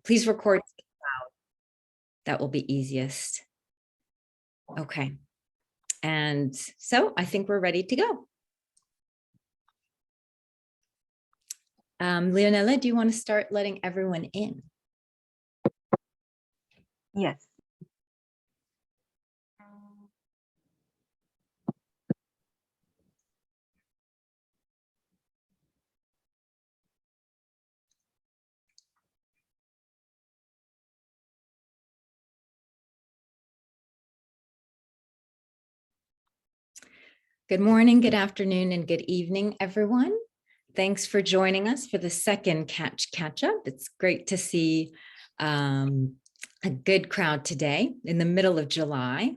Please record. That will be easiest. Okay. And so I think we're ready to go. Leonella, do you want to start letting everyone in? Yes. Good morning, good afternoon, and good evening, everyone. Thanks for joining us for the second catch up. It's great to see a good crowd today in the middle of July.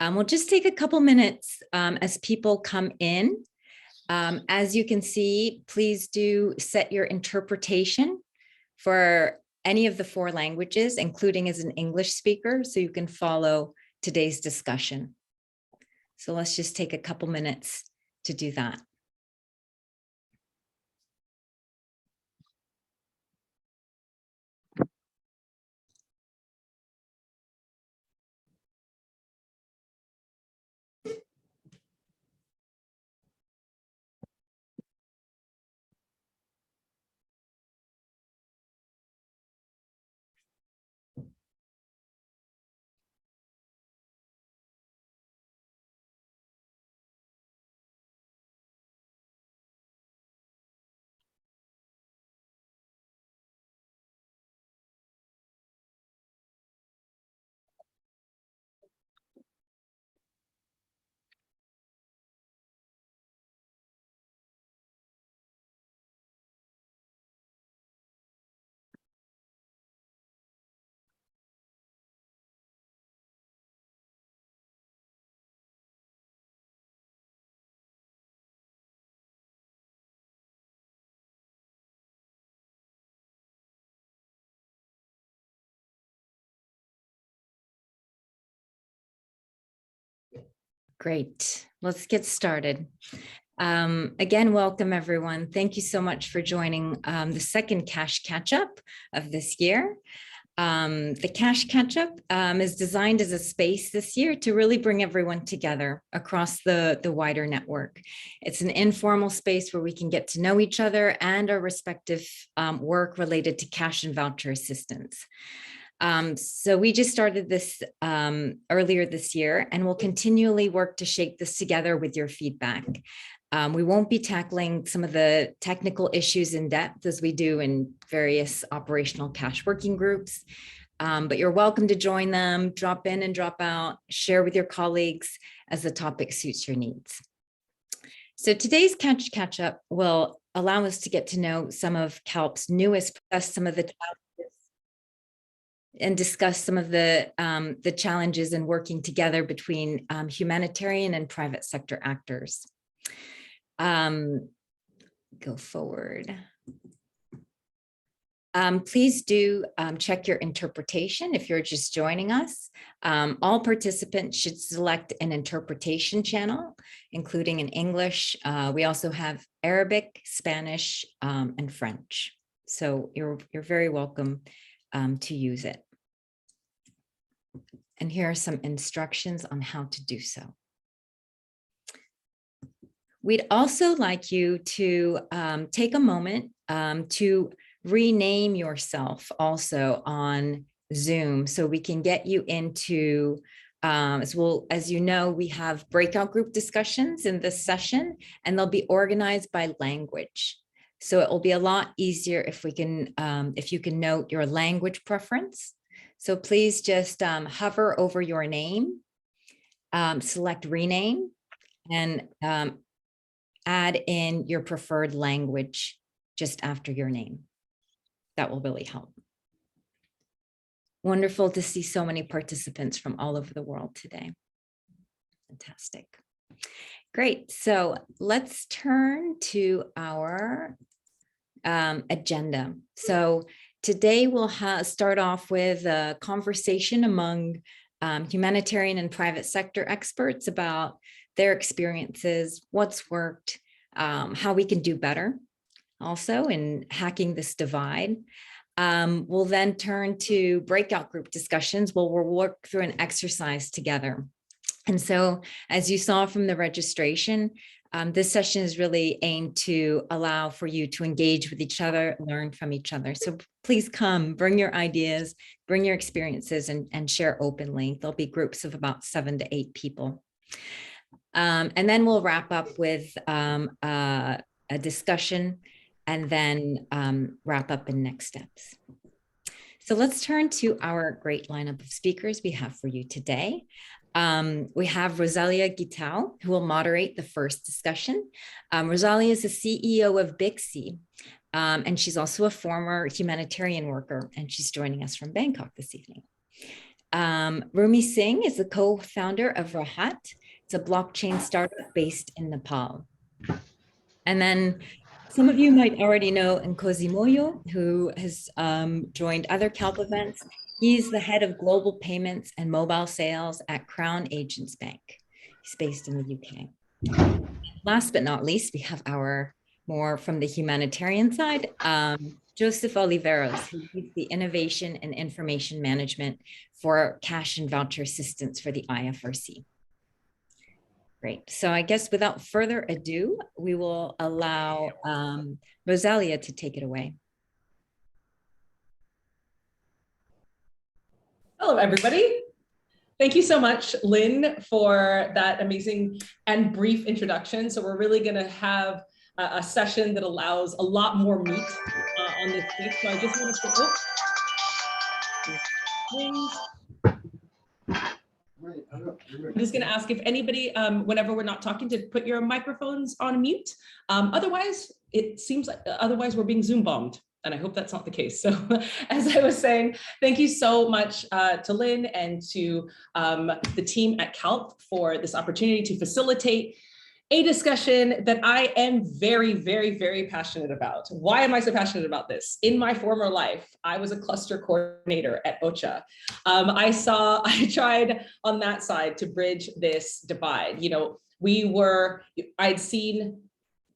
We'll just take a couple minutes as people come in. As you can see, please do set your interpretation for any of the 4 languages, including as an English speaker, so you can follow today's discussion. So let's just take a couple minutes to do that. Great. Let's get started. Again, welcome everyone. Thank you so much for joining the second Cash Catch-Up of this year. The Cash Catch-Up is designed as a space this year to really bring everyone together across the wider network. It's an informal space where we can get to know each other and our respective work related to cash and voucher assistance. So we just started this earlier this year, and we'll continually work to shape this together with your feedback. We won't be tackling some of the technical issues in depth as we do in various operational cash working groups, but you're welcome to join them, drop in and drop out, share with your colleagues as the topic suits your needs. So today's catch up will allow us to get to know some of CALP's newest, some of the challenges, and discuss some of the challenges in working together between humanitarian and private sector actors. Go forward. Please do check your interpretation if you're just joining us. All participants should select an interpretation channel, including in English. We also have Arabic, Spanish, and French. So you're very welcome to use it. And here are some instructions on how to do so. We'd also like you to take a moment to rename yourself also on Zoom so we can get you into, as you know, we have breakout group discussions in this session, and they'll be organized by language. So it will be a lot easier if we can, if you can note your language preference. So please just hover over your name, select rename, and add in your preferred language just after your name. That will really help. Wonderful to see so many participants from all over the world today. Fantastic. Great. So let's turn to our agenda. So today we'll start off with a conversation among humanitarian and private sector experts about their experiences, what's worked, how we can do better also in hacking this divide. We'll then turn to breakout group discussions where we'll work through an exercise together. And so, as you saw from the registration, this session is really aimed to allow for you to engage with each other, learn from each other. So please come, bring your ideas, bring your experiences, and share openly. There'll be groups of about 7 to 8 people. And then we'll wrap up with a discussion and then wrap up in next steps. So let's turn to our great lineup of speakers we have for you today. We have Rosalia Guitao, who will moderate the first discussion. Rosalia is the CEO of Bixi, and she's also a former humanitarian worker, and she's joining us from Bangkok this evening. Rumi Singh is the co-founder of Rahat. It's a blockchain startup based in Nepal. And then some of you might already know Nkosi Moyo, who has joined other CALP events. He's the head of global payments and mobile sales at Crown Agents Bank. He's based in the UK. Last but not least, we have our more from the humanitarian side, Joseph Oliveros, who leads the innovation and information management for Cash and Voucher Assistance for the IFRC. Great. So I guess without further ado, we will allow Rosalia to take it away. Hello, everybody. Thank you so much, Lynn, for that amazing and brief introduction. So we're really going to have a session that allows a lot more meat on this week. So I just want to I'm just going to ask if anybody, whenever we're not talking, to put your microphones on mute. Otherwise, it seems like we're being Zoom bombed. And I hope that's not the case. So as I was saying, thank you so much to Lynn and to the team at CALP for this opportunity to facilitate a discussion that I am very, very, very passionate about. Why am I so passionate about this? In my former life, I was a cluster coordinator at OCHA. I tried on that side to bridge this divide. You know, I'd seen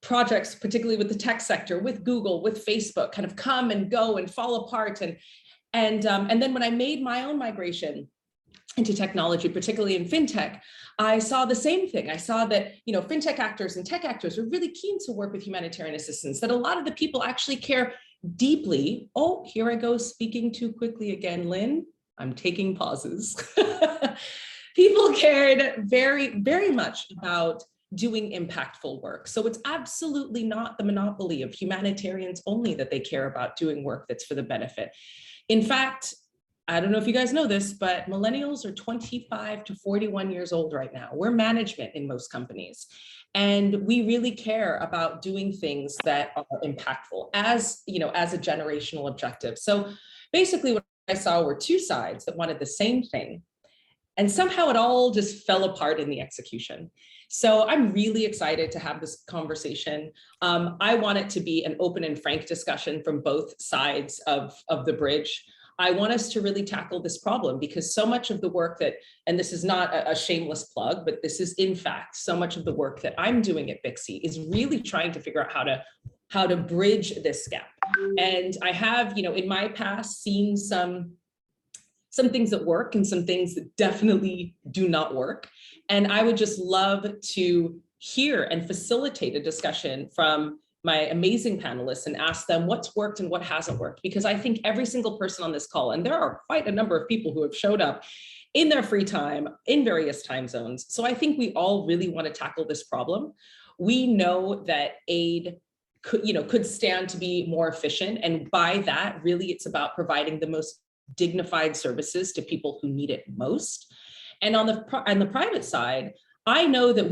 projects, particularly with the tech sector, with Google, with Facebook, kind of come and go and fall apart. And then when I made my own migration into technology, particularly in fintech, I saw the same thing. I saw that, you know, fintech actors and tech actors are really keen to work with humanitarian assistance, that a lot of the people actually care deeply. Oh, here I go speaking too quickly again, Lynn. I'm taking pauses. People cared very, very much about doing impactful work. So it's absolutely not the monopoly of humanitarians only that they care about doing work that's for the benefit. In fact, I don't know if you guys know this, but millennials are 25 to 41 years old right now. We're management in most companies. And we really care about doing things that are impactful as, you know, as a generational objective. So basically what I saw were two sides that wanted the same thing. And somehow it all just fell apart in the execution. So I'm really excited to have this conversation. I want it to be an open and frank discussion from both sides of the bridge. I want us to really tackle this problem because so much of the work that, and this is not a shameless plug, but this is in fact, so much of the work that I'm doing at Bixi is really trying to figure out how to bridge this gap. And I have, you know, in my past seen some things that work and some things that definitely do not work. And I would just love to hear and facilitate a discussion from my amazing panelists and ask them what's worked and what hasn't worked. Because I think every single person on this call, and there are quite a number of people who have showed up in their free time in various time zones. So I think we all really want to tackle this problem. We know that aid could stand to be more efficient. And by that, really, it's about providing the most dignified services to people who need it most. And on the private side, I know that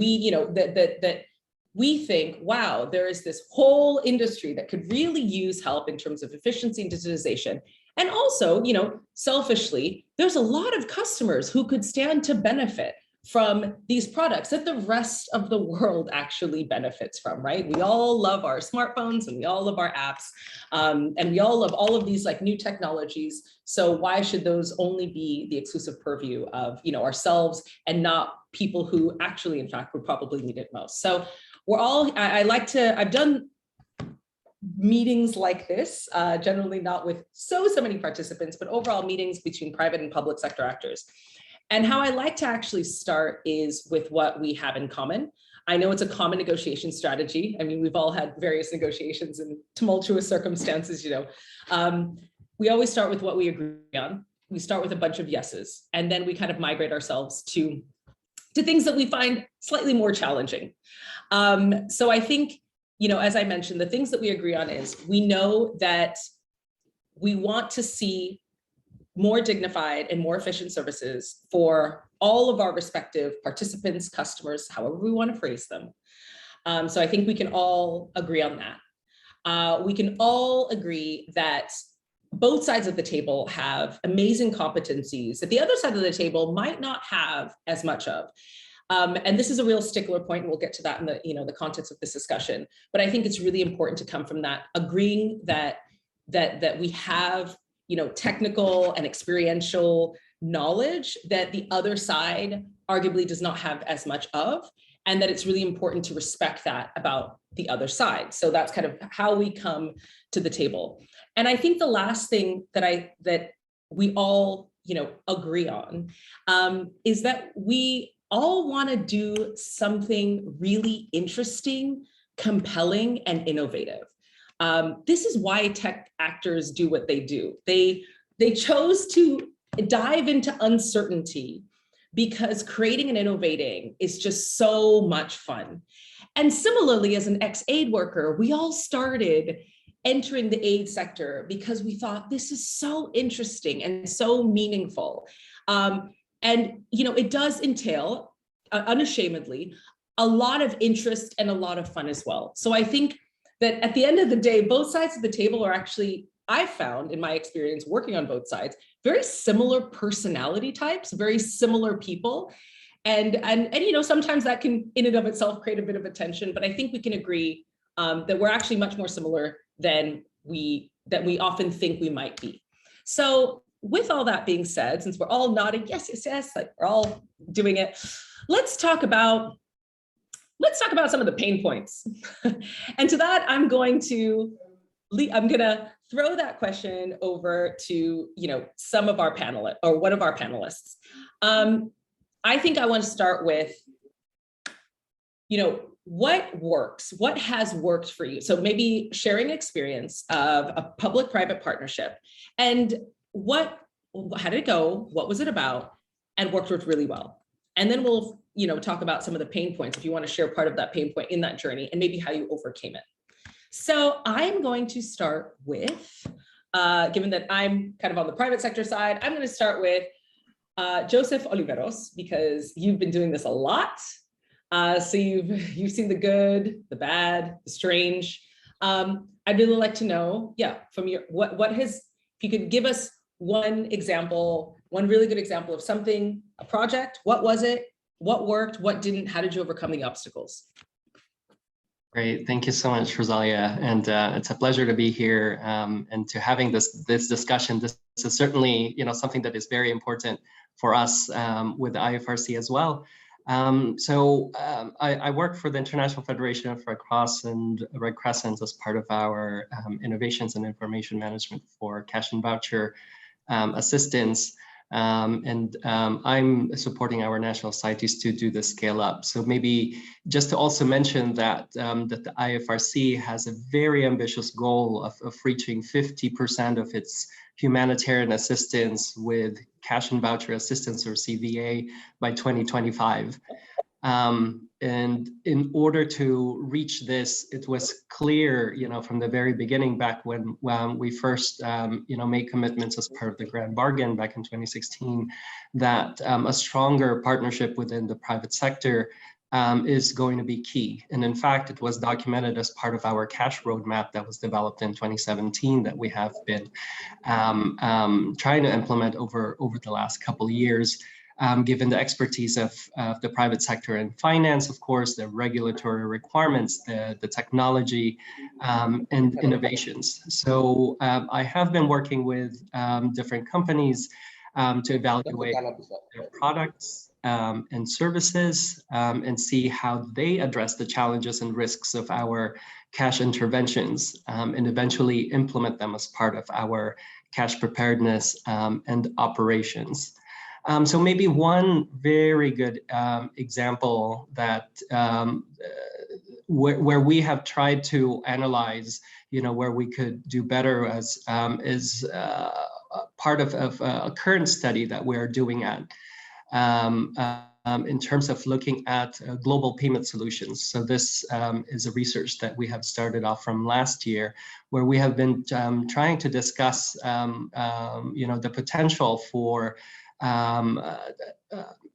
we think, wow, there is this whole industry that could really use help in terms of efficiency and digitization. And also, you know, selfishly, there's a lot of customers who could stand to benefit from these products that the rest of the world actually benefits from, right? We all love our smartphones and we all love our apps, and we all love all of these like new technologies. So why should those only be the exclusive purview of, you know, ourselves and not people who actually, in fact, would probably need it most? So we're all, I've done meetings like this, generally not with so many participants, but overall meetings between private and public sector actors. And how I like to actually start is with what we have in common. I know it's a common negotiation strategy. I mean, we've all had various negotiations in tumultuous circumstances, you know. We always start with what we agree on. We start with a bunch of yeses, and then we kind of migrate ourselves to things that we find slightly more challenging. So I think, you know, as I mentioned, the things that we agree on is we know that we want to see more dignified and more efficient services for all of our respective participants, customers, however we want to phrase them. So I think we can all agree on that. We can all agree that both sides of the table have amazing competencies that the other side of the table might not have as much of. And this is a real stickler point, and we'll get to that in the, you know, the context of this discussion. But I think it's really important to come from that, agreeing that we have, you know, technical and experiential knowledge that the other side arguably does not have as much of, and that it's really important to respect that about the other side. So that's kind of how we come to the table. And I think the last thing that we all, you know, agree on is that we all want to do something really interesting, compelling, and innovative. This is why tech actors do what they do. They chose to dive into uncertainty because creating and innovating is just so much fun. And similarly, as an ex-aid worker, we all started entering the aid sector because we thought this is so interesting and so meaningful. And, you know, it does entail, unashamedly, a lot of interest and a lot of fun as well. So I think that at the end of the day, both sides of the table are actually, I found in my experience working on both sides, very similar personality types, very similar people. And you know, sometimes that can in and of itself create a bit of a tension, but I think we can agree that we're actually much more similar than we often think we might be. So with all that being said, since we're all nodding, yes, yes, yes, like we're all doing it, let's talk about some of the pain points. And to that, I'm gonna throw that question over to, you know, some of our panelists or one of our panelists. I think I want to start with, you know, what works, what has worked for you? So maybe sharing experience of a public-private partnership and how did it go? What was it about? And worked really well. And then we'll, you know, talk about some of the pain points if you want to share part of that pain point in that journey and maybe how you overcame it. So I'm going to start with, given that I'm kind of on the private sector side, I'm going to start with Joseph Oliveros, because you've been doing this a lot. So you've seen the good, the bad, the strange. I'd really like to know, from your, if you could give us one example, one really good example of something, a project, what was it? What worked, what didn't, how did you overcome the obstacles? Great, thank you so much, Rosalia, and it's a pleasure to be here and to having this discussion. This is certainly, you know, something that is very important for us with the IFRC as well. I work for the International Federation of Red Cross and Red Crescent as part of our innovations and information management for Cash and Voucher Assistance. I'm supporting our national societies to do the scale up. So maybe just to also mention that that the IFRC has a very ambitious goal of reaching 50% of its humanitarian assistance with Cash and Voucher Assistance, or CVA, by 2025. And in order to reach this, it was clear, you know, from the very beginning, back when we first, you know, made commitments as part of the Grand Bargain back in 2016, that a stronger partnership within the private sector is going to be key. And in fact, it was documented as part of our cash roadmap that was developed in 2017 that we have been trying to implement over the last couple of years. Given the expertise of the private sector in finance, of course, the regulatory requirements, the technology, and innovations. So I have been working with different companies to evaluate their products and services, and see how they address the challenges and risks of our cash interventions, and eventually implement them as part of our cash preparedness and operations. So maybe one very good example that where we have tried to analyze, where we could do better as is part of a current study that we're doing in terms of looking at global payment solutions. So this is a research that we have started off from last year, where we have been trying to discuss, the potential for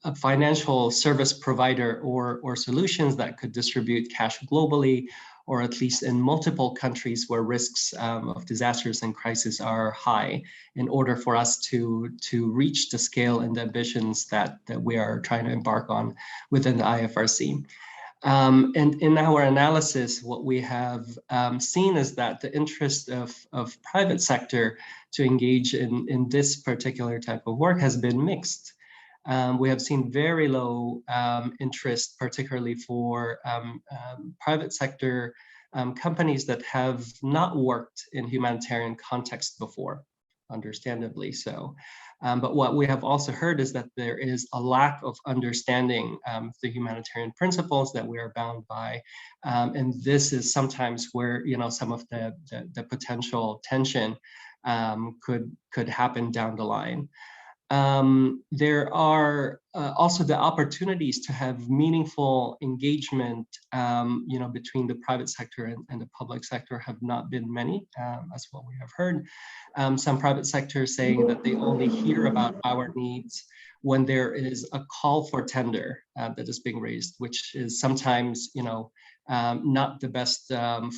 a financial service provider or solutions that could distribute cash globally, or at least in multiple countries where risks of disasters and crises are high, in order for us to reach the scale and the ambitions that we are trying to embark on within the IFRC. And in our analysis, what we have seen is that the interest of private sector to engage in this particular type of work has been mixed. We have seen very low interest, particularly for private sector companies that have not worked in humanitarian context before, understandably so. But what we have also heard is that there is a lack of understanding the humanitarian principles that we are bound by. And this is sometimes where, some of the potential tension could happen down the line. There are also the opportunities to have meaningful engagement, between the private sector and the public sector have not been many, as what we have heard. Some private sectors saying that they only hear about our needs when there is a call for tender that is being raised, which is sometimes, not the best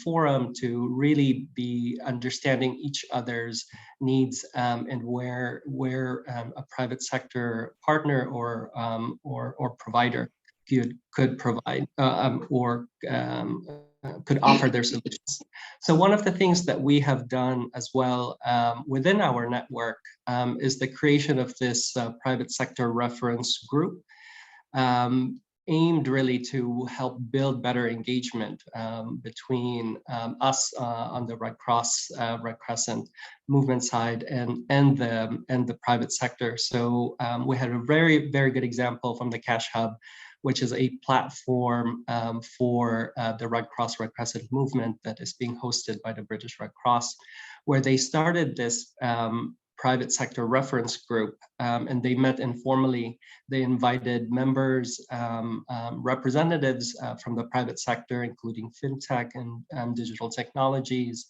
forum to really be understanding each other's needs, and where a private sector partner or provider could provide or could offer their solutions. So one of the things that we have done as well within our network is the creation of this private sector reference group, aimed really to help build better engagement between us on the Red Cross, Red Crescent movement side and the private sector. So we had a very, very good example from the Cash Hub, which is a platform for the Red Cross, Red Crescent movement that is being hosted by the British Red Cross, where they started this private sector reference group, and they met informally. They invited members, representatives from the private sector, including fintech and digital technologies.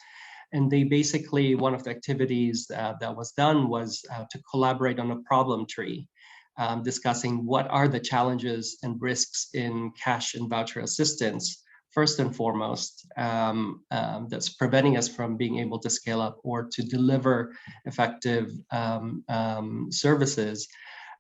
And they basically, one of the activities that was done was to collaborate on a problem tree, discussing what are the challenges and risks in cash and voucher assistance, first and foremost, that's preventing us from being able to scale up or to deliver effective services,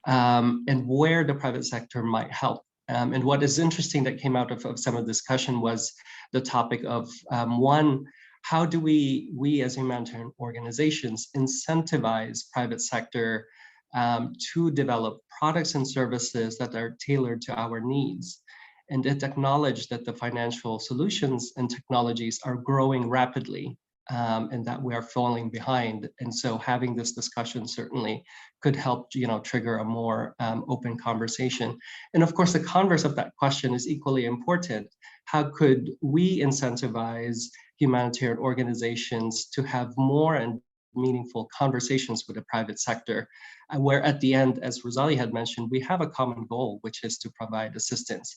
and where the private sector might help. And what is interesting that came out of some of the discussion was the topic of, one, how do we as humanitarian organizations incentivize private sector to develop products and services that are tailored to our needs? And it acknowledged that the financial solutions and technologies are growing rapidly, and that we are falling behind. And so having this discussion certainly could help, trigger a more open conversation. And of course, the converse of that question is equally important. How could we incentivize humanitarian organizations to have more and meaningful conversations with the private sector, where at the end, as Rosalie had mentioned, we have a common goal, which is to provide assistance.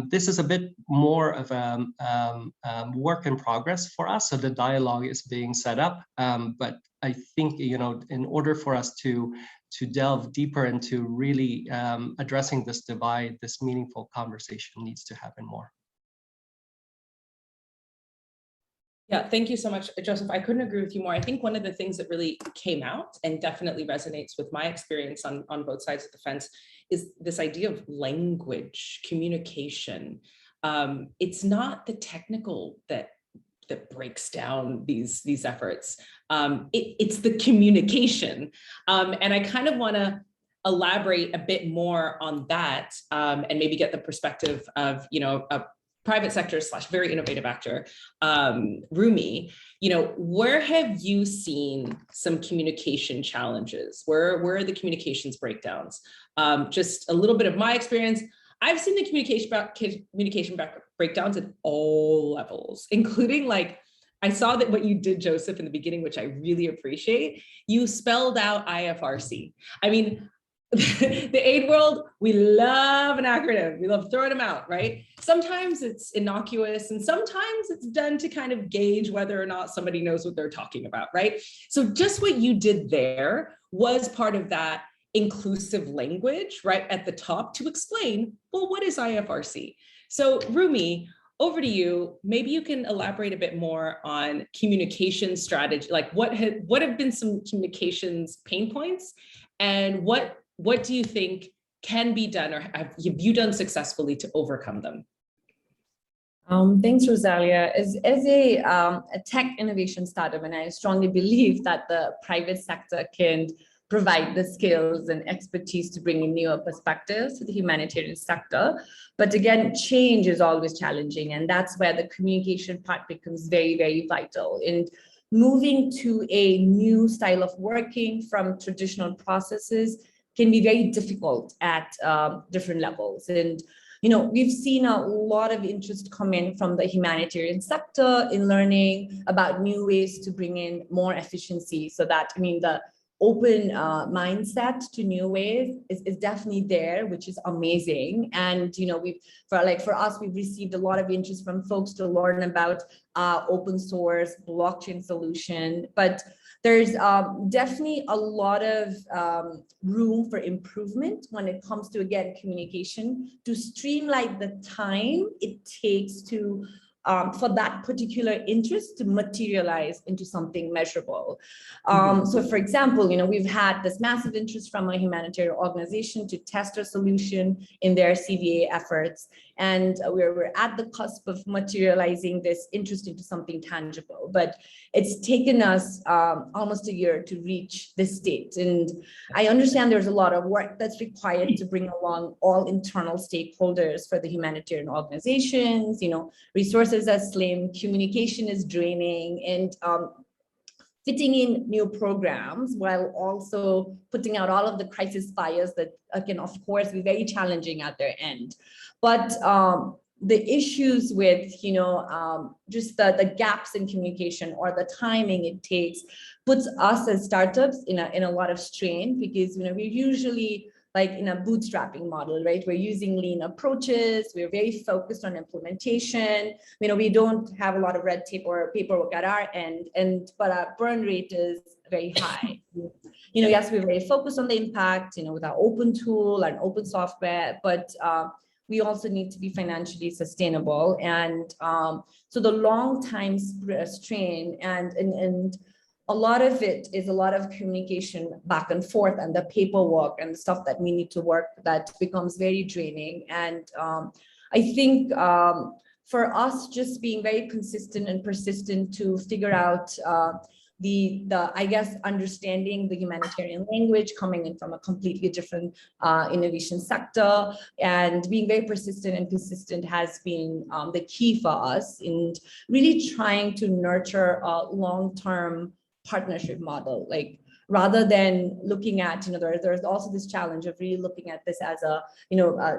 This is a bit more of a work in progress for us, so the dialogue is being set up. But I think, in order for us to delve deeper into really addressing this divide, this meaningful conversation needs to happen more. Yeah, thank you so much, Joseph. I couldn't agree with you more. I think one of the things that really came out and definitely resonates with my experience on both sides of the fence is this idea of language, communication. It's not the technical that breaks down these efforts. It's the communication. And I kind of want to elaborate a bit more on that and maybe get the perspective of, a private sector / very innovative actor, Rumi, where have you seen some communication challenges? Where are the communications breakdowns? Just a little bit of my experience. I've seen the communication breakdowns at all levels, including I saw that what you did, Joseph, in the beginning, which I really appreciate. You spelled out IFRC. I mean, the aid world, we love an acronym. We love throwing them out, right? Sometimes it's innocuous and sometimes it's done to kind of gauge whether or not somebody knows what they're talking about, right? So just what you did there was part of that inclusive language right at the top to explain, well, what is IFRC? So Rumi, over to you. Maybe you can elaborate a bit more on communication strategy, like what have been some communications pain points, and what do you think can be done or have you done successfully to overcome them? Thanks, Rosalia. As a tech innovation startup, and I strongly believe that the private sector can provide the skills and expertise to bring in newer perspectives to the humanitarian sector. But again, change is always challenging, and that's where the communication part becomes very, very vital. And moving to a new style of working from traditional processes can be very difficult at different levels. And we've seen a lot of interest come in from the humanitarian sector in learning about new ways to bring in more efficiency. So that, the open mindset to new ways is definitely there, which is amazing. And for us, we've received a lot of interest from folks to learn about open source blockchain solution. But there's definitely a lot of room for improvement when it comes to, again, communication, to streamline the time it takes to for that particular interest to materialize into something measurable. So for example, we've had this massive interest from a humanitarian organization to test a solution in their CVA efforts. And we're at the cusp of materializing this interest into something tangible. But it's taken us almost a year to reach this state. And I understand there's a lot of work that's required to bring along all internal stakeholders for the humanitarian organizations. Resources are slim, communication is draining, and fitting in new programs while also putting out all of the crisis fires that can, of course, be very challenging at their end. But the issues with, just the gaps in communication or the timing it takes puts us as startups in a lot of strain, because, we're usually like in a bootstrapping model, right? We're using lean approaches. We're very focused on implementation. We don't have a lot of red tape or paperwork at our end, but our burn rate is very high. Yes, we're very focused on the impact, with our open tool and open software, but we also need to be financially sustainable. And so the long time strain and a lot of it is a lot of communication back and forth and the paperwork and the stuff that we need to work that becomes very draining. And I think for us, just being very consistent and persistent to figure out I guess, understanding the humanitarian language coming in from a completely different innovation sector, and being very persistent and consistent has been the key for us in really trying to nurture a long-term partnership model, rather than looking at, there's also this challenge of really looking at this as a,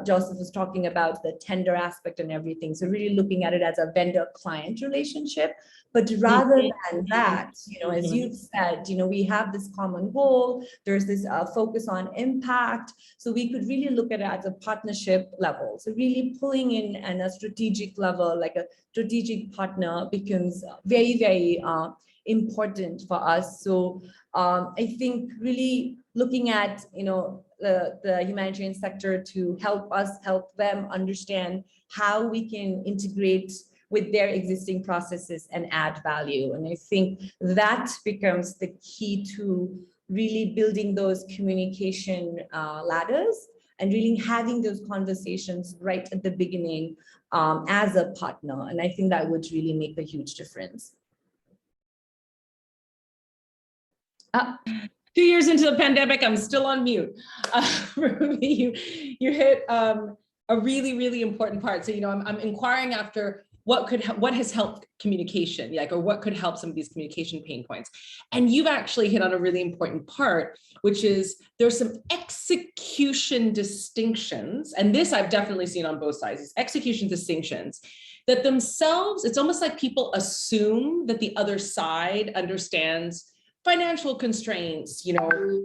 Joseph was talking about the tender aspect and everything. So really looking at it as a vendor-client relationship, but rather than that, as you've said, we have this common goal, there's this focus on impact. So we could really look at it as a partnership level. So really pulling in at a strategic level, like a strategic partner becomes very, very important for us. So I think really looking at, the humanitarian sector to help us help them understand how we can integrate with their existing processes and add value. And I think that becomes the key to really building those communication ladders and really having those conversations right at the beginning as a partner. And I think that would really make a huge difference. 2 years into the pandemic, I'm still on mute. Ruby, you hit a really, really important part. So, I'm inquiring after what has helped communication, or what could help some of these communication pain points. And you've actually hit on a really important part, which is there's some execution distinctions. And this I've definitely seen on both sides, is execution distinctions that themselves, it's almost like people assume that the other side understands financial constraints,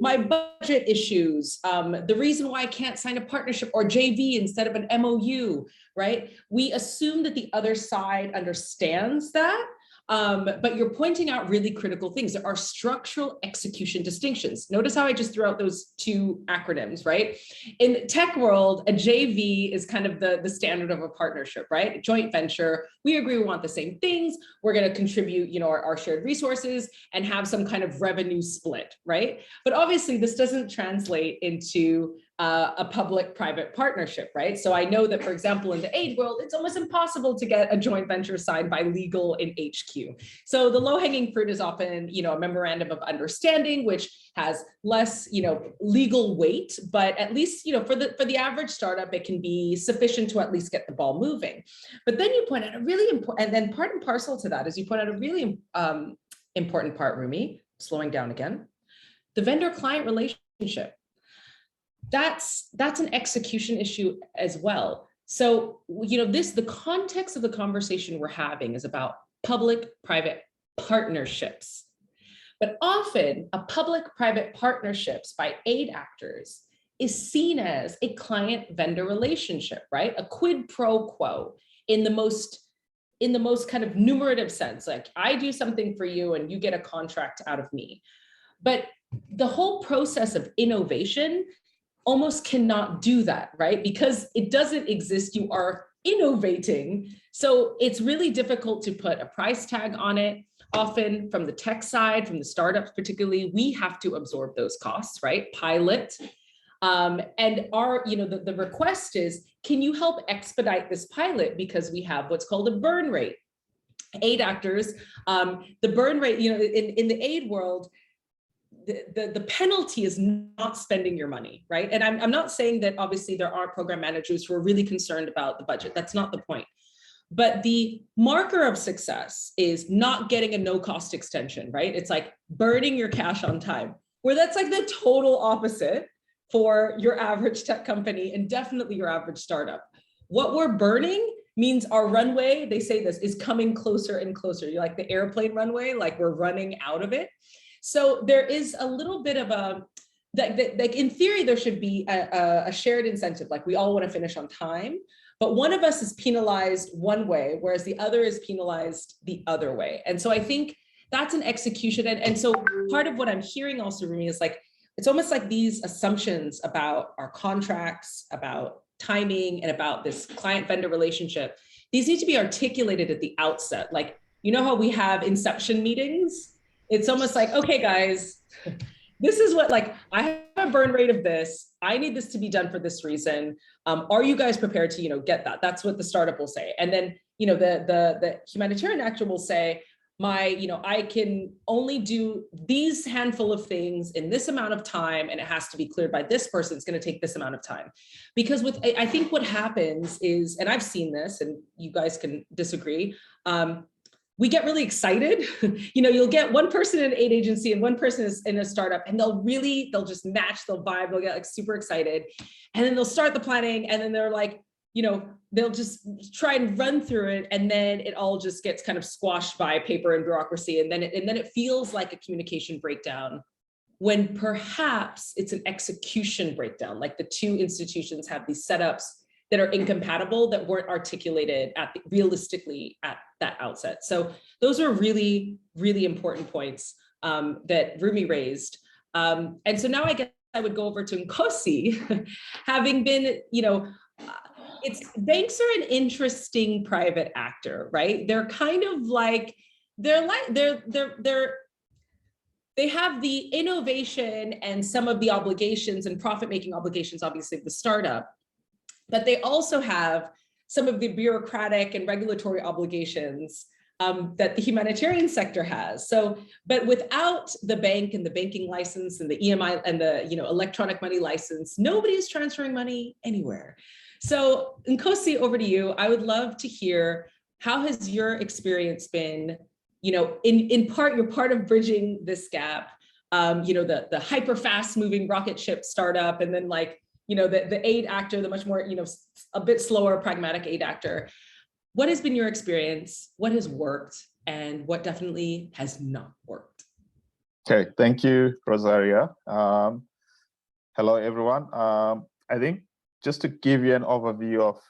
my budget issues, the reason why I can't sign a partnership or JV instead of an MOU, right? We assume that the other side understands that, but you're pointing out really critical things. There are structural execution distinctions. Notice how I just threw out those two acronyms, right? In the tech world, a JV is kind of the standard of a partnership, right? A joint venture. We agree we want the same things. We're going to contribute, our shared resources and have some kind of revenue split, right? But obviously this doesn't translate into a public-private partnership, right? So I know that, for example, in the aid world, it's almost impossible to get a joint venture signed by legal in HQ. So the low-hanging fruit is often, a memorandum of understanding, which has less, legal weight, but at least, for the average startup, it can be sufficient to at least get the ball moving. But then you point out a really important, and then part and parcel to that is you point out a really important part, Rumi, slowing down again, the vendor-client relationship. That's an execution issue as well. So, the context of the conversation we're having is about public-private partnerships. But often a public-private partnerships by aid actors is seen as a client-vendor relationship, right? A quid pro quo in the most kind of numerative sense, like I do something for you and you get a contract out of me. But the whole process of innovation almost cannot do that, right? Because it doesn't exist, you are innovating. So it's really difficult to put a price tag on it. Often from the tech side, from the startups particularly, we have to absorb those costs, right? Pilot. And our, the request is, can you help expedite this pilot? Because we have what's called a burn rate. Aid actors, the burn rate, in the aid world, the penalty is not spending your money, right? And I'm not saying that obviously there aren't program managers who are really concerned about the budget. That's not the point. But the marker of success is not getting a no-cost extension, right? It's like burning your cash on time, where that's like the total opposite for your average tech company and definitely your average startup. What we're burning means our runway, they say this, is coming closer and closer. You're like the airplane runway, like we're running out of it. So there is a little bit of like in theory, there should be a shared incentive, like we all want to finish on time, but one of us is penalized one way, whereas the other is penalized the other way. And so I think that's an execution. And so part of what I'm hearing also, Rumi, is like, it's almost like these assumptions about our contracts, about timing, and about this client-vendor relationship, these need to be articulated at the outset. Like, how we have inception meetings? It's almost like, okay, guys, this is what, like, I have a burn rate of this. I need this to be done for this reason. Are you guys prepared to, get that? That's what the startup will say. And then, the humanitarian actor will say, I can only do these handful of things in this amount of time, and it has to be cleared by this person. It's going to take this amount of time. Because I think what happens is, and I've seen this, and you guys can disagree, we get really excited. You'll get one person in an aid agency and one person is in a startup, and they'll just match, they'll vibe, they'll get like super excited. And then they'll start the planning, and then they're like, they'll just try and run through it. And then it all just gets kind of squashed by paper and bureaucracy. And then it feels like a communication breakdown, when perhaps it's an execution breakdown. Like the two institutions have these setups that are incompatible, that weren't articulated realistically at that outset. So those are really, really important points that Rumi raised. And so now I guess I would go over to Nkosi, having been, banks are an interesting private actor, right? They're kind of like, they have the innovation and some of the obligations and profit-making obligations, obviously, of the startup. But they also have some of the bureaucratic and regulatory obligations that the humanitarian sector has. So, but without the bank and the banking license and the EMI and the electronic money license, nobody is transferring money anywhere. So Nkosi, over to you. I would love to hear, how has your experience been? In part, you're part of bridging this gap. The hyper fast moving rocket ship startup, and then the aid actor, the much more a bit slower pragmatic aid actor. What has been your experience? What has worked, and what definitely has not worked? Okay, thank you, Rosaria. Hello, everyone. I think just to give you an overview of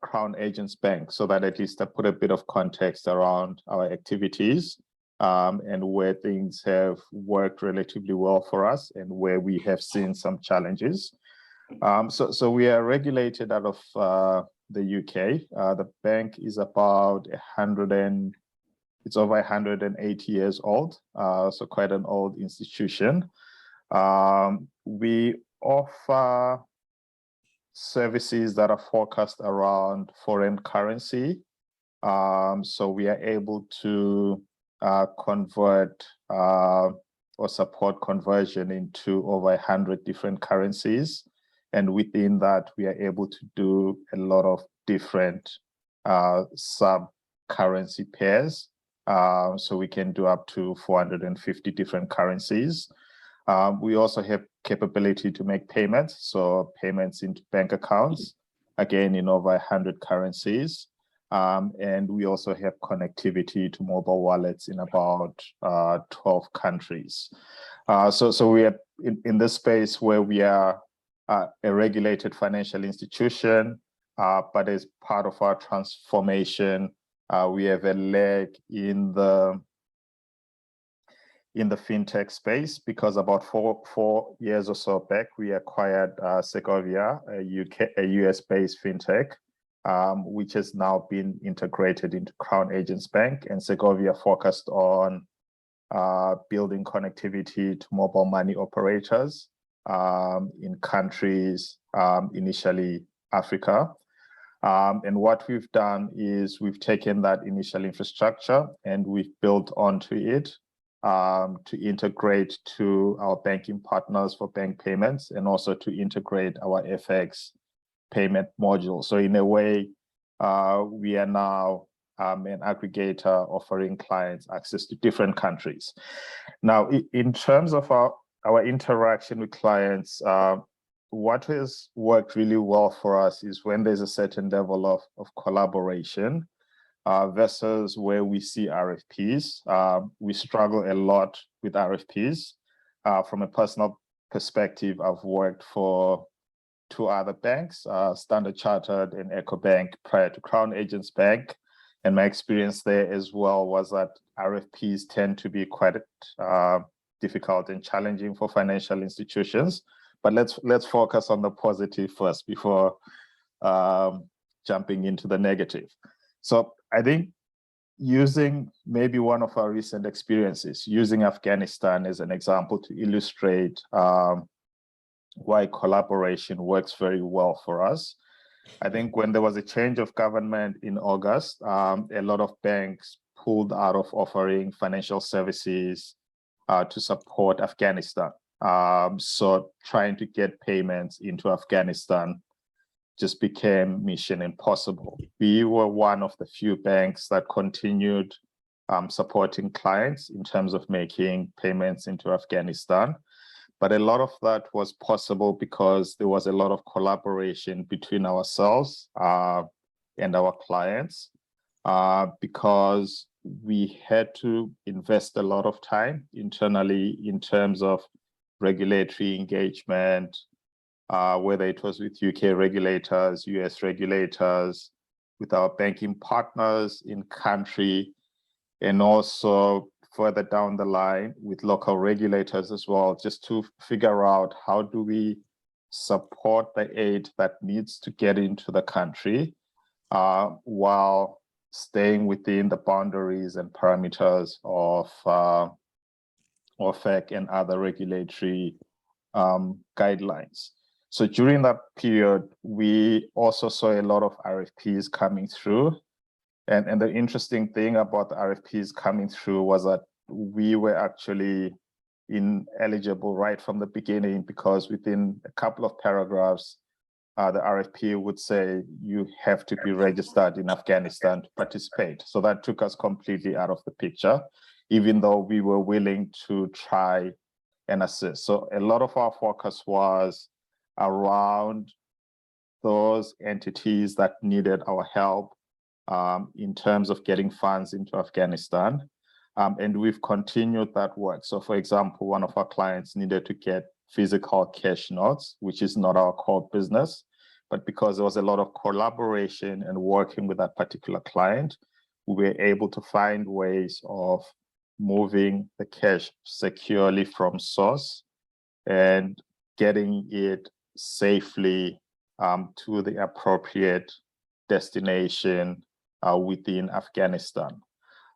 Crown Agents Bank, so that at least I put a bit of context around our activities and where things have worked relatively well for us and where we have seen some challenges. So we are regulated out of the UK. The bank is about it's over 180 years old, so quite an old institution. We offer services that are focused around foreign currency. So we are able to convert or support conversion into over 100 different currencies. And within that, we are able to do a lot of different sub-currency pairs. So we can do up to 450 different currencies. We also have capability to make payments. So payments into bank accounts, again, in over 100 currencies. And we also have connectivity to mobile wallets in about 12 countries. So we are in this space where we are a regulated financial institution, but as part of our transformation, we have a leg in the fintech space, because about four years or so back, we acquired Segovia, a US-based fintech, which has now been integrated into Crown Agents Bank, and Segovia focused on building connectivity to mobile money operators in countries, initially Africa. And what we've done is we've taken that initial infrastructure and we've built onto it to integrate to our banking partners for bank payments, and also to integrate our FX payment module. So in a way, we are now an aggregator offering clients access to different countries. Now, in terms of our interaction with clients, what has worked really well for us is when there's a certain level of collaboration versus where we see RFPs. We struggle a lot with RFPs. From a personal perspective, I've worked for two other banks, Standard Chartered and EcoBank, prior to Crown Agents Bank. And my experience there as well was that RFPs tend to be quite difficult and challenging for financial institutions. But let's focus on the positive first before jumping into the negative. So I think using maybe one of our recent experiences, using Afghanistan as an example to illustrate why collaboration works very well for us. I think when there was a change of government in August, a lot of banks pulled out of offering financial services to support Afghanistan. So trying to get payments into Afghanistan just became mission impossible. We were one of the few banks that continued supporting clients in terms of making payments into Afghanistan. But a lot of that was possible because there was a lot of collaboration between ourselves and our clients, because we had to invest a lot of time internally in terms of regulatory engagement, whether it was with UK regulators, US regulators, with our banking partners in country, and also further down the line with local regulators as well, just to figure out how do we support the aid that needs to get into the country while staying within the boundaries and parameters of OFAC and other regulatory guidelines. So during that period, we also saw a lot of RFPs coming through, And the interesting thing about the RFPs coming through was that we were actually ineligible right from the beginning, because within a couple of paragraphs, the RFP would say you have to be registered in Afghanistan to participate. So that took us completely out of the picture, even though we were willing to try and assist. So a lot of our focus was around those entities that needed our help in terms of getting funds into Afghanistan. And we've continued that work. So for example, one of our clients needed to get physical cash notes, which is not our core business, but because there was a lot of collaboration and working with that particular client, we were able to find ways of moving the cash securely from source and getting it safely to the appropriate destination within Afghanistan.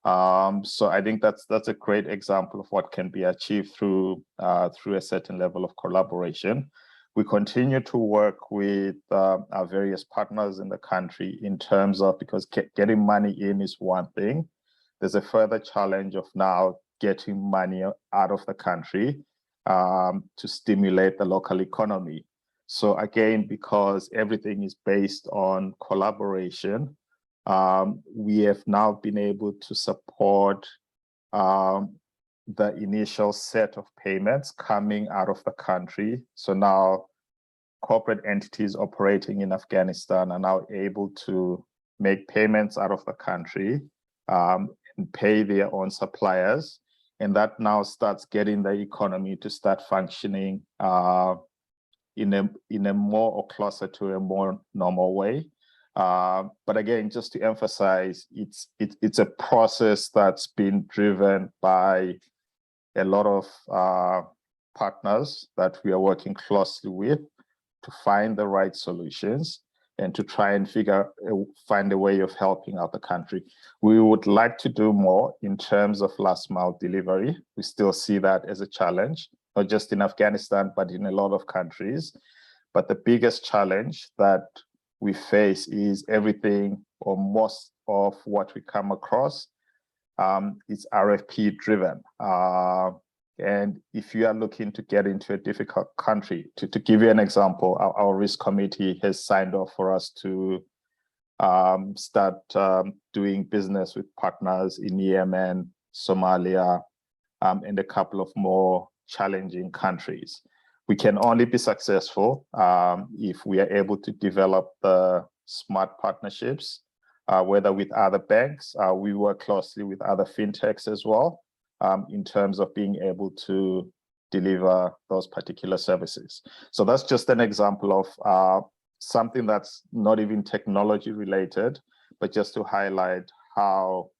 So I think that's a great example of what can be achieved through a certain level of collaboration. We continue to work with our various partners in the country in terms of, because getting money in is one thing. There's a further challenge of now getting money out of the country to stimulate the local economy. So again, because everything is based on collaboration, we have now been able to support the initial set of payments coming out of the country. So now corporate entities operating in Afghanistan are now able to make payments out of the country and pay their own suppliers. And that now starts getting the economy to start functioning in a more or closer to a more normal way. But again, just to emphasize, it's a process that's been driven by a lot of partners that we are working closely with to find the right solutions and to try and find a way of helping out the country. We would like to do more in terms of last mile delivery. We still see that as a challenge, not just in Afghanistan, but in a lot of countries. But the biggest challenge that we face is everything, or most of what we come across is RFP driven. And if you are looking to get into a difficult country, to give you an example, our risk committee has signed off for us to start doing business with partners in Yemen, Somalia, and a couple of more challenging countries. We can only be successful if we are able to develop the smart partnerships, whether with other banks. We work closely with other fintechs as well, in terms of being able to deliver those particular services. So that's just an example of something that's not even technology related, but just to highlight how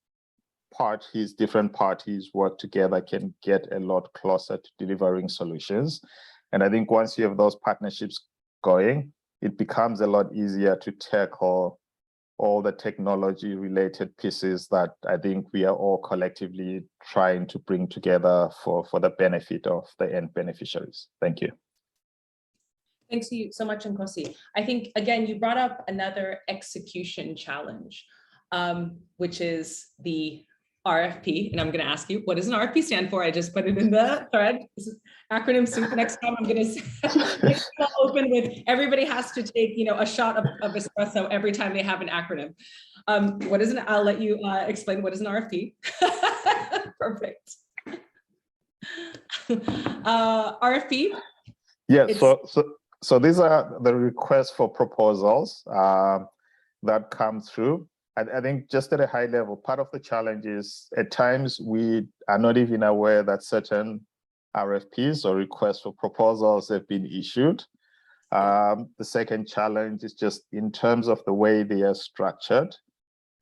different parties work together can get a lot closer to delivering solutions. And I think once you have those partnerships going, it becomes a lot easier to tackle all the technology related pieces that I think we are all collectively trying to bring together for the benefit of the end beneficiaries. Thank you. Thanks to you so much, Nkosi. I think, again, you brought up another execution challenge, which is the RFP. And I'm going to ask you, what does an RFP stand for? I just put it in the thread. This is acronym soup. Next time I'm going to open with everybody has to take, a shot of espresso every time they have an acronym. I'll let you explain what is an RFP. Perfect. RFP. Yeah, so these are the requests for proposals that come through. I think just at a high level, part of the challenge is at times we are not even aware that certain RFPs or requests for proposals have been issued. The second challenge is just in terms of the way they are structured.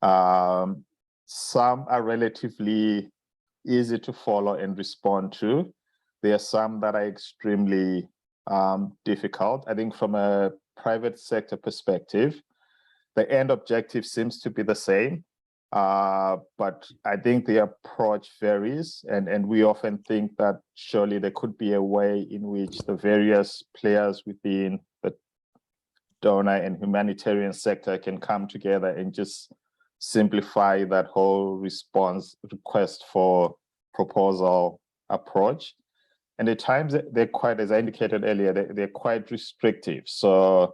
Some are relatively easy to follow and respond to. There are some that are extremely difficult. I think from a private sector perspective, the end objective seems to be the same, but I think the approach varies, and we often think that surely there could be a way in which the various players within the donor and humanitarian sector can come together and just simplify that whole response request for proposal approach. And at times they're quite, as I indicated earlier, they're quite restrictive. So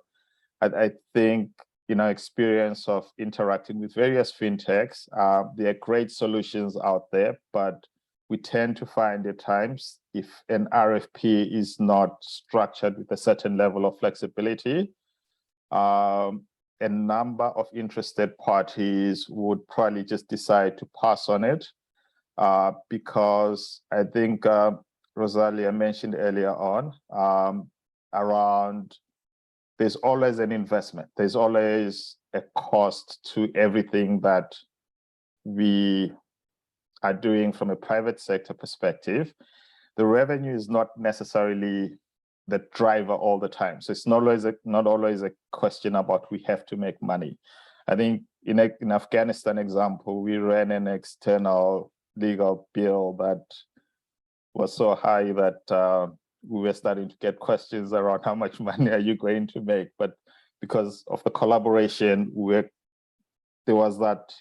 I think, experience of interacting with various fintechs, there are great solutions out there, but we tend to find at times if an RFP is not structured with a certain level of flexibility, a number of interested parties would probably just decide to pass on it because I think Rosalia mentioned earlier on around there's always an investment. There's always a cost to everything that we are doing from a private sector perspective. The revenue is not necessarily the driver all the time. So it's not always a question about we have to make money. I think in Afghanistan example, we ran an external legal bill that was so high that we were starting to get questions around how much money are you going to make? But because of the collaboration, there was that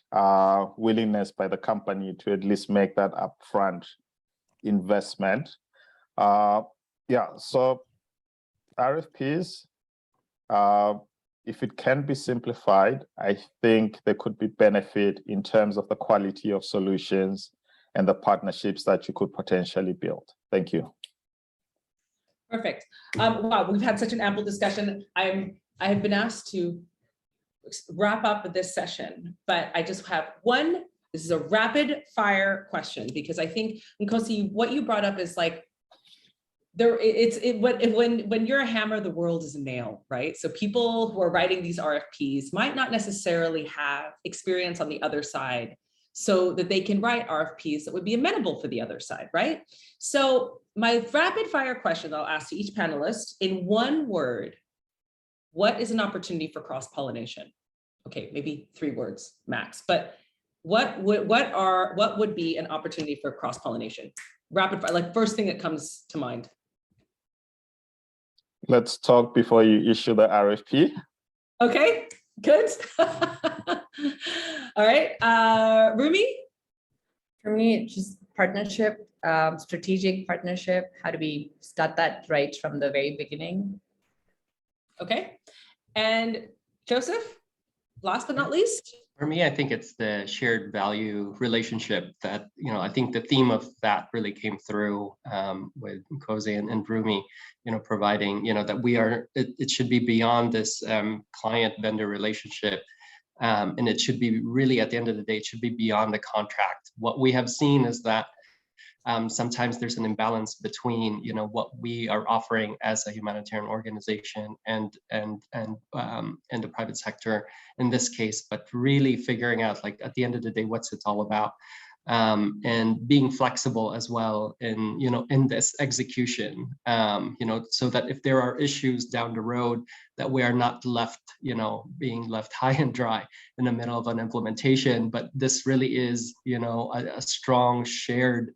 willingness by the company to at least make that upfront investment. So RFPs, if it can be simplified, I think there could be benefit in terms of the quality of solutions and the partnerships that you could potentially build. Thank you. Perfect. Wow, we've had such an ample discussion. I have been asked to wrap up this session, but I just have one. This is a rapid fire question because I think, Nkosi, what you brought up is like, when you're a hammer, the world is a nail, right? So people who are writing these RFPs might not necessarily have experience on the other side so that they can write RFPs that would be amenable for the other side, right? So my rapid fire question I'll ask to each panelist in one word, what is an opportunity for cross-pollination? Okay, maybe 3 words max, but what would be an opportunity for cross-pollination? Rapid fire, like first thing that comes to mind. Let's talk before you issue the RFP. Okay, good. All right, Rumi? For me, just partnership, strategic partnership. How do we start that right from the very beginning? Okay, and Joseph, last but not least? For me, I think it's the shared value relationship that, I think the theme of that really came through with Nkosi and Rumi, providing, that it should be beyond this client vendor relationship. And it should be really, at the end of the day, it should be beyond the contract. What we have seen is that sometimes there's an imbalance between, what we are offering as a humanitarian organization and the private sector in this case, but really figuring out, like, at the end of the day, what's it all about, and being flexible as well in, in this execution, so that if there are issues down the road, that we are not left, being left high and dry in the middle of an implementation. But this really is, a strong shared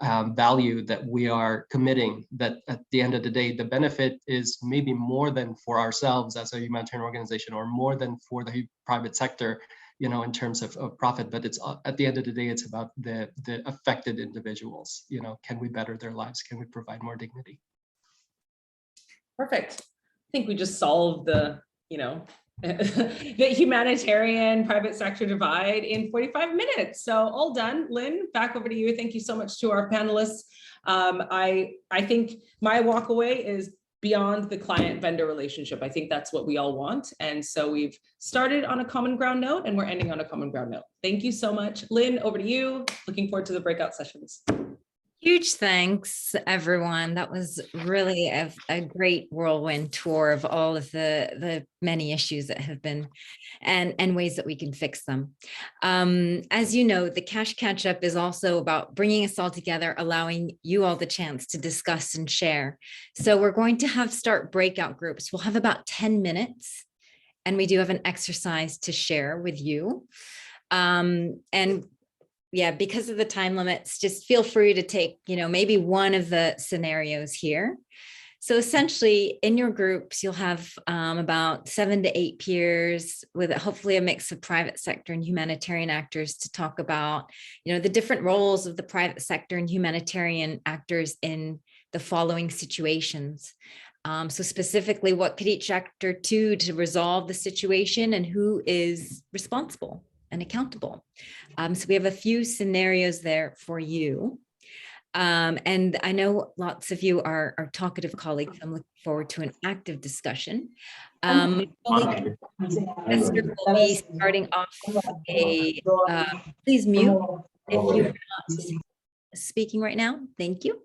value that we are committing, that at the end of the day, the benefit is maybe more than for ourselves as a humanitarian organization, or more than for the private sector, in terms of profit, but it's at the end of the day, it's about the affected individuals. Can we better their lives? Can we provide more dignity? Perfect. I think we just solved the, the humanitarian private sector divide in 45 minutes. So all done. Lynn, back over to you. Thank you so much to our panelists. I think my walk away is beyond the client vendor relationship. I think that's what we all want. And so we've started on a common ground note and we're ending on a common ground note. Thank you so much. Lynn, over to you. Looking forward to the breakout sessions. Huge thanks, everyone. That was really a great whirlwind tour of all of the many issues that have been and ways that we can fix them. As you know, the Cash Catch Up is also about bringing us all together, allowing you all the chance to discuss and share. So we're going to start breakout groups. We'll have about 10 minutes, and we do have an exercise to share with you. And yeah, because of the time limits, just feel free to take, maybe one of the scenarios here. So essentially in your groups, you'll have about 7 to 8 peers with hopefully a mix of private sector and humanitarian actors to talk about, the different roles of the private sector and humanitarian actors in the following situations. So specifically, what could each actor do to resolve the situation and who is responsible and accountable? So we have a few scenarios there for you. And I know lots of you are talkative colleagues. I'm looking forward to an active discussion. My colleague Esther will be starting off please mute if you're not speaking right now. Thank you.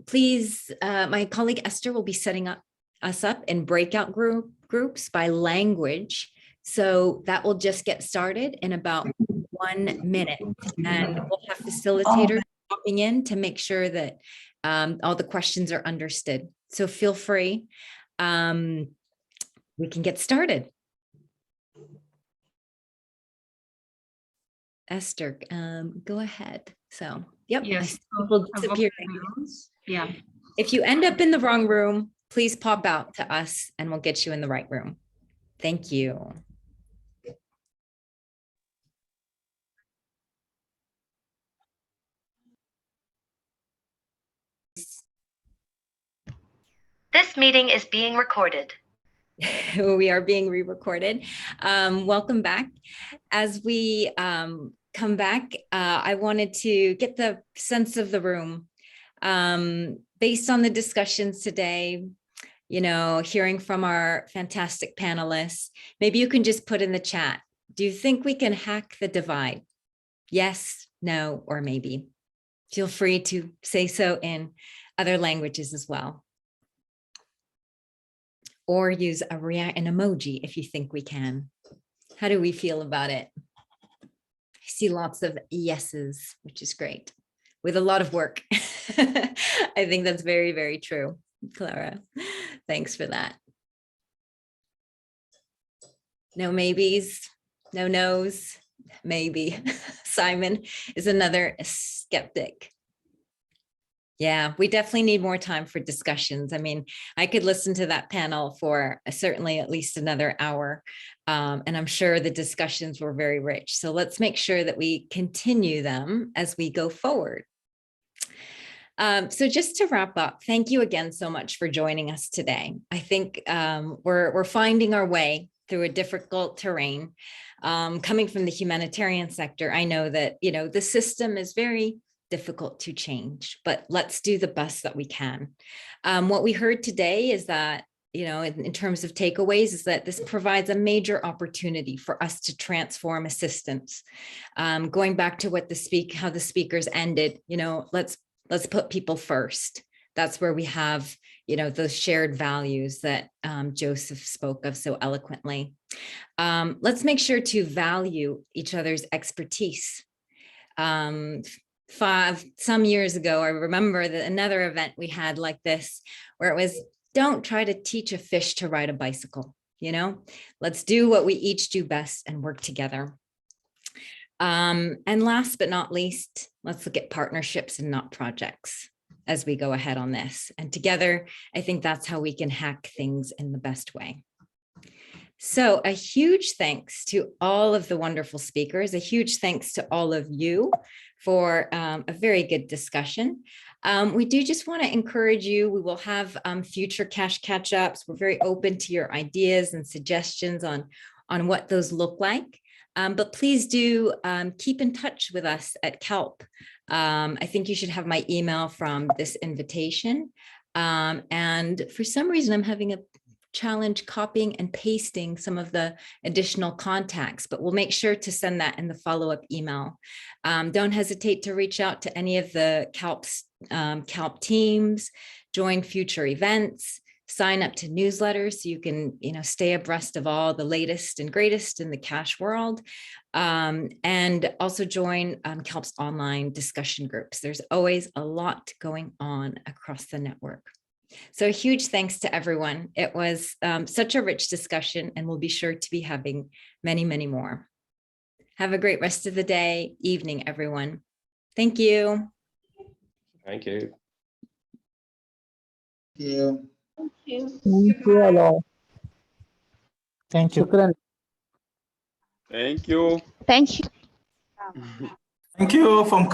Please, my colleague Esther will be setting us up in breakout groups by language. So that will just get started in about 1 minute, and we'll have facilitators popping in to make sure that all the questions are understood. So feel free. We can get started. Esther, go ahead. So, yep. Yes. Yeah. If you end up in the wrong room, please pop out to us and we'll get you in the right room. Thank you. This meeting is being recorded. We are being re-recorded. Welcome back. As we come back, I wanted to get the sense of the room. Based on the discussions today, hearing from our fantastic panelists, maybe you can just put in the chat, do you think we can hack the divide? Yes, no, or maybe. Feel free to say so in other languages as well. Or use an emoji if you think we can. How do we feel about it? I see lots of yeses, which is great, with a lot of work. I think that's very, very true, Clara. Thanks for that. No maybes, no nos, maybe. Simon is another skeptic. Yeah, we definitely need more time for discussions. I mean, I could listen to that panel for certainly at least another hour, and I'm sure the discussions were very rich. So let's make sure that we continue them as we go forward. So just to wrap up, thank you again so much for joining us today. I think we're finding our way through a difficult terrain. Coming from the humanitarian sector, I know that, the system is very difficult to change, but let's do the best that we can. What we heard today is that, in terms of takeaways, is that this provides a major opportunity for us to transform assistance. Going back to what how the speakers ended, let's put people first. That's where we have, those shared values that Joseph spoke of so eloquently. Let's make sure to value each other's expertise. Some years ago, I remember that another event we had like this, where it was, don't try to teach a fish to ride a bicycle, let's do what we each do best and work together. And last but not least, let's look at partnerships and not projects as we go ahead on this. And together, I think that's how we can hack things in the best way. So a huge thanks to all of the wonderful speakers, a huge thanks to all of you for a very good discussion. We do just want to encourage you. We will have future cash catch-ups. We're very open to your ideas and suggestions on what those look like. But please do keep in touch with us at CALP. I think you should have my email from this invitation. And for some reason, I'm having a challenge copying and pasting some of the additional contacts, but we'll make sure to send that in the follow-up email. Don't hesitate to reach out to any of the CALP teams, join future events, sign up to newsletters so you can stay abreast of all the latest and greatest in the cash world, and also join CALP's online discussion groups. There's always a lot going on across the network. So a huge thanks to everyone. It was such a rich discussion, and we'll be sure to be having many, many more. Have a great rest of the day, evening, everyone. Thank you. Thank you. you. Thank you all. Thank you. Thank you. Thank you. Thank you from